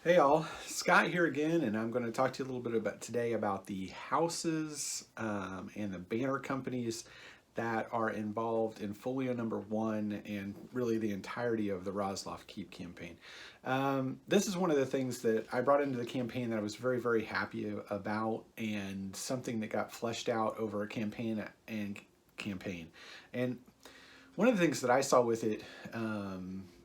Hey all, Scott here again, and I'm going to talk to you a little bit about today about the houses and the banner companies that are involved in Folio #1 and really the entirety of the Roslof Keep campaign. This is one of the things that I brought into the campaign that I was very, very happy about, and something that got fleshed out over a campaign. And one of the things that I saw with it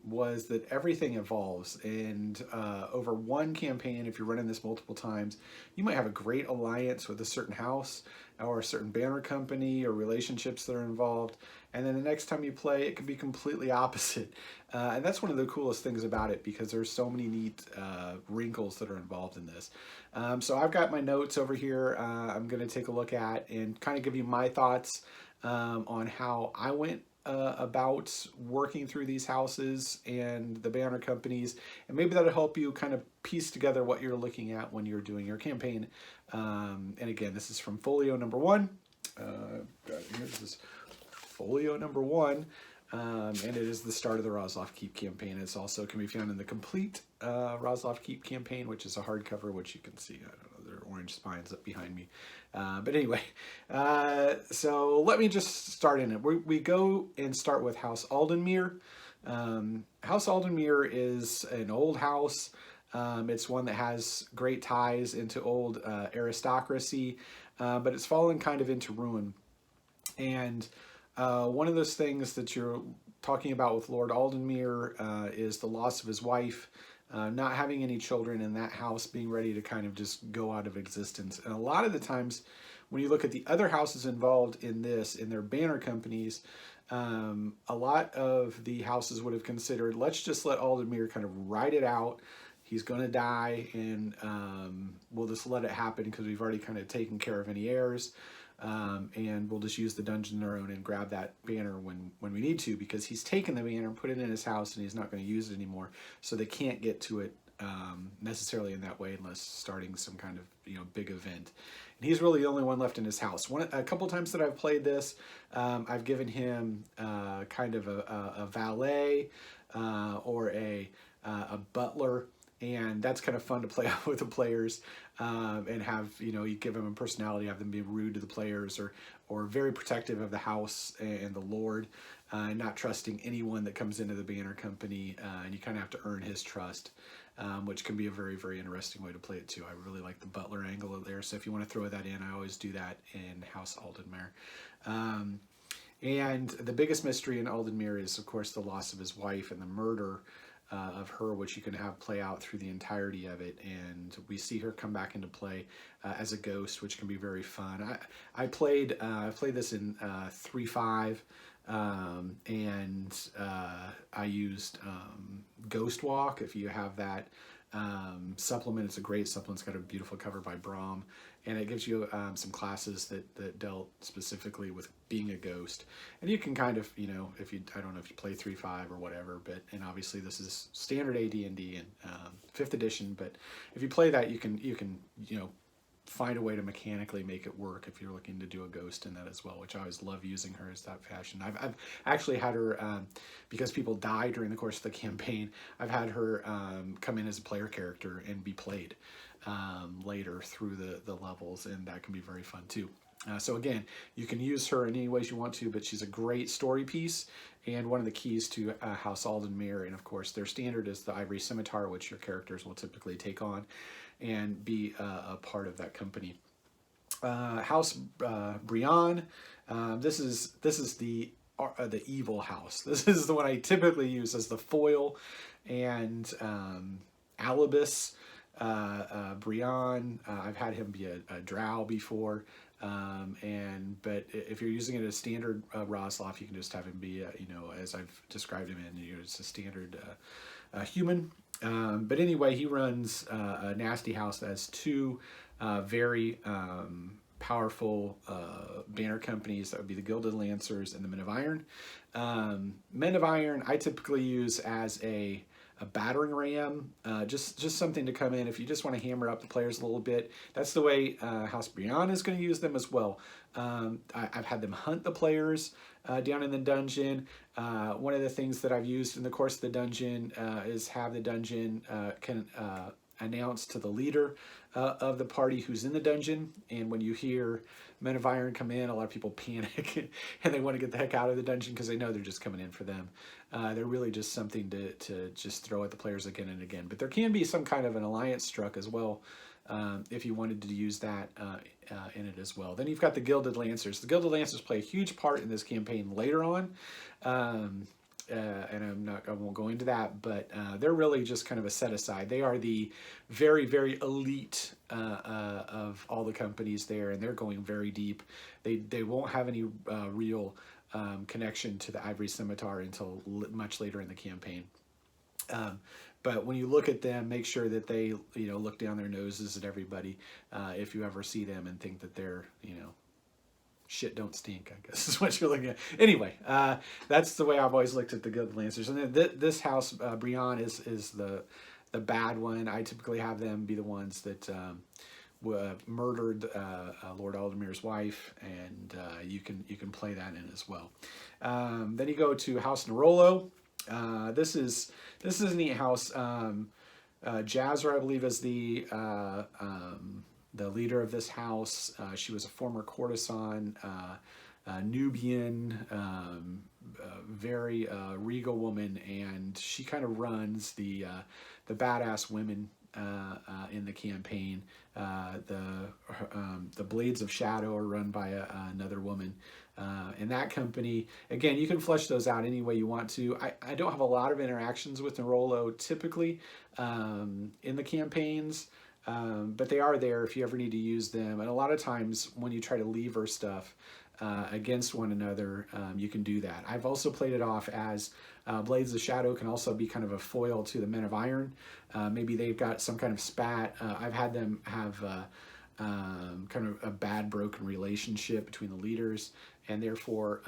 was that everything evolves, and over one campaign, if you're running this multiple times, you might have a great alliance with a certain house or a certain banner company or relationships that are involved, and then the next time you play it could be completely opposite. And that's one of the coolest things about it, because there's so many neat wrinkles that are involved in this. So I've got my notes over here. I'm going to take a look at and kind of give you my thoughts on how I went about working through these houses and the banner companies, and maybe that'll help you kind of piece together what you're looking at when you're doing your campaign. And again, this is from Folio #1. This is Folio #1. And it is the start of the Roslof Keep campaign. It's also can be found in the complete Roslof Keep campaign, which is a hardcover, which you can see. I don't know, there are orange spines up behind me. But anyway, so let me just start in it. We go and start with House Aldenmere. House Aldenmere is an old house. It's one that has great ties into old aristocracy, but it's fallen kind of into ruin. And one of those things that you're talking about with Lord Aldenmere is the loss of his wife, not having any children, in that house being ready to kind of just go out of existence. And a lot of the times when you look at the other houses involved in this, in their banner companies, a lot of the houses would have considered, let's just let Aldenmere kind of ride it out. He's going to die, and we'll just let it happen because we've already kind of taken care of any heirs. And we'll just use the dungeon our own and grab that banner when we need to, because he's taken the banner and put it in his house and he's not going to use it anymore. So they can't get to it necessarily in that way unless starting some kind of big event. And he's really the only one left in his house. A couple times that I've played this, I've given him kind of a valet or a butler. And that's kind of fun to play out with the players, and have, you give them a personality, have them be rude to the players, or very protective of the house and the Lord, not trusting anyone that comes into the banner company, and you kind of have to earn his trust, which can be a very, very interesting way to play it too. I really like the butler angle there, so if you want to throw that in, I always do that in House Aldenmere. And the biggest mystery in Aldenmere is, of course, the loss of his wife and the murder of her, which you can have play out through the entirety of it. And we see her come back into play as a ghost, which can be very fun. I played this in 3.5, and I used Ghost Walk. If you have that supplement, it's a great supplement. It's got a beautiful cover by Brahm, and it gives you some classes that dealt specifically with being a ghost. And you can kind of, if you, I don't know if you play 3.5 or whatever, but, and obviously this is standard AD&D and 5th edition, but if you play that, you can find a way to mechanically make it work if you're looking to do a ghost in that as well, which I always love using her as that fashion. I've actually had her, because people die during the course of the campaign, I've had her come in as a player character and be played later through the levels, and that can be very fun too. So again, you can use her in any ways you want to, but she's a great story piece and one of the keys to House Aldenmere. And of course, their standard is the Ivory Scimitar, which your characters will typically take on and be a part of that company. House Brian, this is the evil house. This is the one I typically use as the foil, and Alibis. Brian, I've had him be a drow before, but if you're using it as standard Roslof, you can just have him be, as I've described him in, it's a standard human. But anyway, he runs a nasty house that has two very powerful banner companies. That would be the Gilded Lancers and the Men of Iron. Men of Iron I typically use as a battering ram, just something to come in if you just want to hammer up the players a little bit. That's the way House Brian is going to use them as well. I've had them hunt the players down in the dungeon. One of the things that I've used in the course of the dungeon is have the dungeon can announced to the leader of the party who's in the dungeon. And when you hear Men of Iron come in, a lot of people panic and they want to get the heck out of the dungeon because they know they're just coming in for them. They're really just something to just throw at the players again and again. But there can be some kind of an alliance struck as well, if you wanted to use that in it as well. Then you've got the Gilded Lancers. The Gilded Lancers play a huge part in this campaign later on. And I won't go into that, but they're really just kind of a set aside. They are the very, very elite of all the companies there, and they're going very deep. They won't have any real connection to the Ivory Scimitar until much later in the campaign. But when you look at them, make sure that they, look down their noses at everybody if you ever see them and think that they're, shit don't stink, I guess is what you're looking at. Anyway, that's the way I've always looked at the Gilded Lancers. And then this house, Brienne, is the bad one. I typically have them be the ones that murdered Lord Aldermere's wife, and you can play that in as well. Then you go to House Nerolo. This is a neat house. Jazzra, I believe, is the leader of this house. She was a former courtesan, Nubian, very regal woman, and she kind of runs the badass women in the campaign. The Blades of Shadow are run by another woman. In that company, again, you can flesh those out any way you want to. I don't have a lot of interactions with Nerolo typically in the campaigns. But they are there if you ever need to use them. And a lot of times when you try to lever stuff against one another, you can do that. I've also played it off as Blades of Shadow can also be kind of a foil to the Men of Iron. Maybe they've got some kind of spat. I've had them have kind of a bad, broken relationship between the leaders, and therefore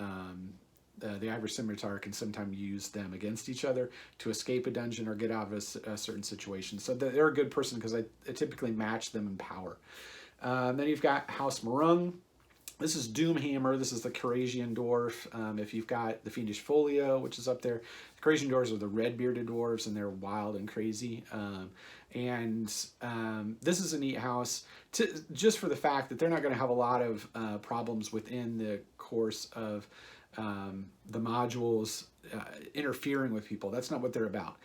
the Ivory Scimitar can sometimes use them against each other to escape a dungeon or get out of a certain situation. So they're a good person because I typically match them in power. Then you've got House Marung. This is Doomhammer. This is the Corasian dwarf. If you've got the Fiendish Folio, which is up there, the Corasian dwarves are the red-bearded dwarves, and they're wild and crazy. This is a neat house just for the fact that they're not going to have a lot of problems within the course of the modules interfering with people. That's not what they're about.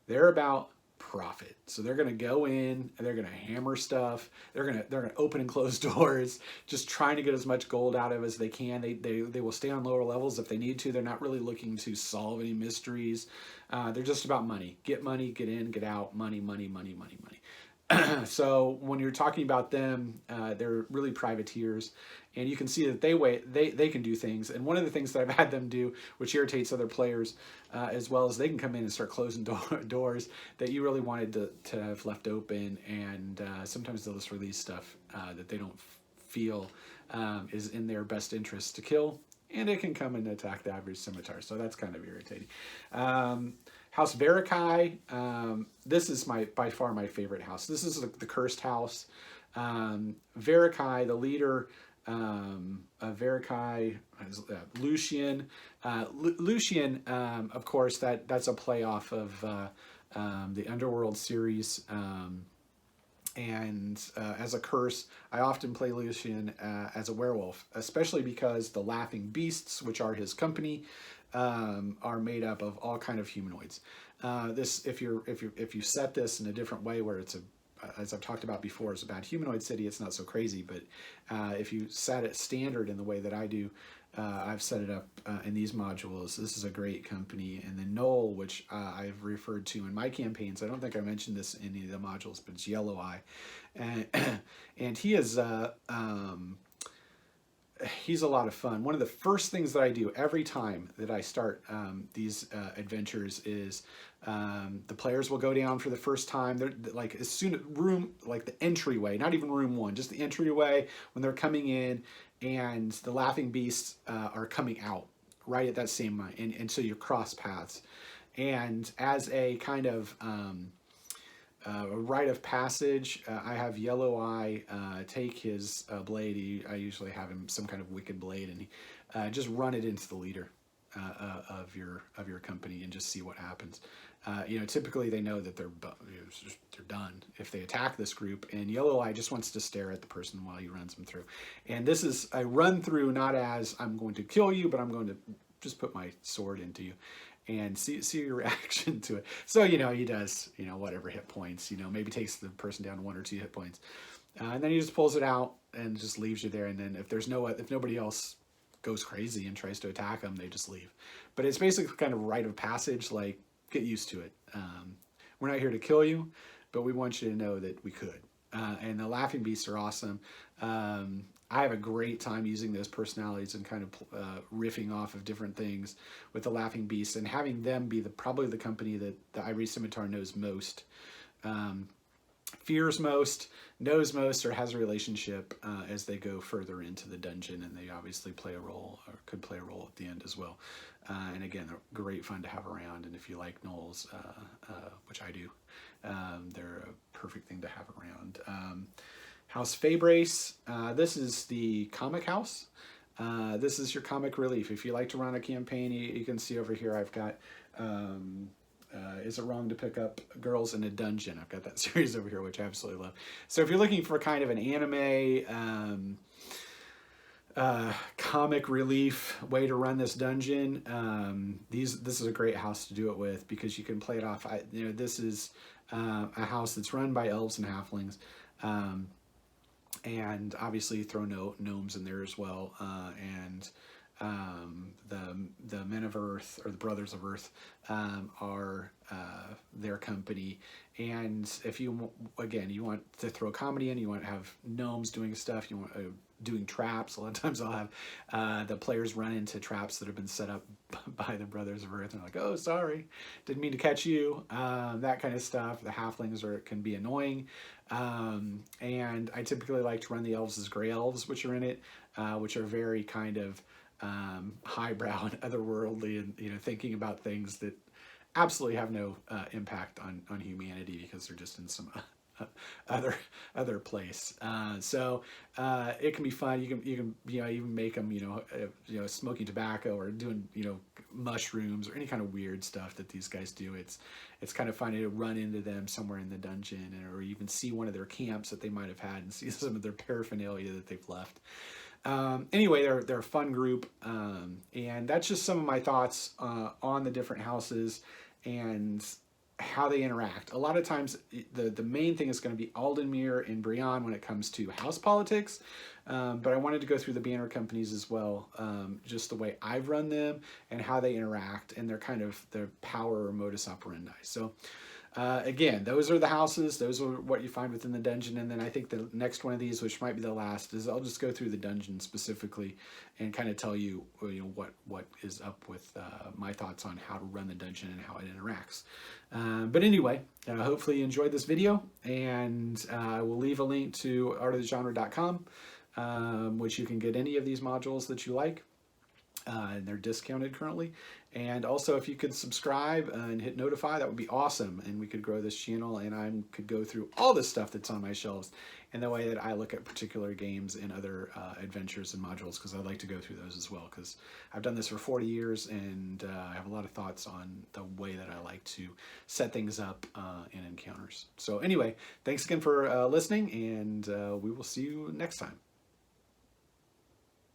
They're about profit. So they're going to go in and they're going to hammer stuff. They're going to open and close doors, just trying to get as much gold out of as they can. They will stay on lower levels if they need to. They're not really looking to solve any mysteries. They're just about money. Get money, get in, get out. Money, money, money, money, money. So when you're talking about them, they're really privateers, and you can see that they can do things. And one of the things that I've had them do, which irritates other players, as well as they can come in and start closing doors that you really wanted to have left open, and sometimes they'll just release stuff that they don't feel is in their best interest to kill, and it can come and attack the Ivory Scimitar. So that's kind of irritating. House Verikai, this is by far my favorite house. This is the cursed house. Verikai, the leader of Verikai, Lucian. Lucian, of course, that's a playoff of the Underworld series. As a curse, I often play Lucian as a werewolf, especially because the Laughing Beasts, which are his company, are made up of all kind of humanoids. If you set this in a different way, where it's as I've talked about before, it's a bad humanoid city, it's not so crazy. But if you set it standard in the way that I do, I've set it up in these modules. This is a great company. And then Noel, which I've referred to in my campaigns. I don't think I mentioned this in any of the modules, but it's Yellow Eye, and he is. He's a lot of fun. One of the first things that I do every time that I start these adventures is the players will go down for the first time. They're like as soon as the entryway, not even room one, just the entryway when they're coming in, and the Laughing Beasts are coming out right at that same moment, and so you cross paths. And as a kind of a rite of passage, I have Yellow Eye take his blade. I usually have him some kind of wicked blade, and he just run it into the leader. of your company and just see what happens. Typically they know that they're done if they attack this group, and Yellow Eye just wants to stare at the person while he runs them through. And this is a run through, not as I'm going to kill you, but I'm going to just put my sword into you and see your reaction to it. So, he does, whatever hit points, maybe takes the person down 1 or 2 hit points. And then he just pulls it out and just leaves you there. And then if nobody else goes crazy and tries to attack them, they just leave. But it's basically kind of rite of passage, like, get used to it. We're not here to kill you, but we want you to know that we could. And the laughing beasts are awesome. I have a great time using those personalities and kind of riffing off of different things with the laughing beasts, and having them be probably the company that the Ivory Scimitar knows most, fears most, knows most, or has a relationship as they go further into the dungeon, and they obviously play a role, or could play a role at the end as well. And again, they're great fun to have around, and if you like gnolls, which I do, they're a perfect thing to have around. House Fabrace, this is the comic house. This is your comic relief. If you like to run a campaign, you can see over here I've got Is It Wrong to Pick Up Girls in a Dungeon? I've got that series over here, which I absolutely love. So if you're looking for kind of an anime comic relief way to run this dungeon, this is a great house to do it with, because you can play it off. This is a house that's run by elves and halflings. And obviously throw gnomes in there as well, and the Men of Earth, or the Brothers of Earth, are their company. And if you want to throw comedy in, you want to have gnomes doing stuff, you want doing traps. A lot of times I'll have the players run into traps that have been set up by the Brothers of Earth, and they're like, oh, sorry, didn't mean to catch you. That kind of stuff. The halflings can be annoying. And I typically like to run the elves as gray elves, which are in it, which are very kind of highbrow and otherworldly, and thinking about things that absolutely have no impact on humanity, because they're just in some other place. So it can be fun. You can even make them smoking tobacco, or doing mushrooms, or any kind of weird stuff that these guys do. It's kind of funny to run into them somewhere in the dungeon, or even see one of their camps that they might have had, and see some of their paraphernalia that they've left. Anyway, they're a fun group, and that's just some of my thoughts on the different houses and how they interact. A lot of times the main thing is going to be Aldenmere and Brion when it comes to house politics, but I wanted to go through the banner companies as well, just the way I've run them and how they interact, and their power or modus operandi. So again, those are the houses. Those are what you find within the dungeon. And then I think the next one of these, which might be the last, is I'll just go through the dungeon specifically and kind of tell you, what is up with my thoughts on how to run the dungeon and how it interacts. But anyway, hopefully you enjoyed this video, and I will leave a link to artofthegenre.com, which you can get any of these modules that you like. And they're discounted currently. And also, if you could subscribe and hit notify, that would be awesome, and we could grow this channel, and I could go through all the stuff that's on my shelves in the way that I look at particular games and other adventures and modules, because I'd like to go through those as well, because I've done this for 40 years, and I have a lot of thoughts on the way that I like to set things up in encounters. So anyway, thanks again for listening, and we will see you next time.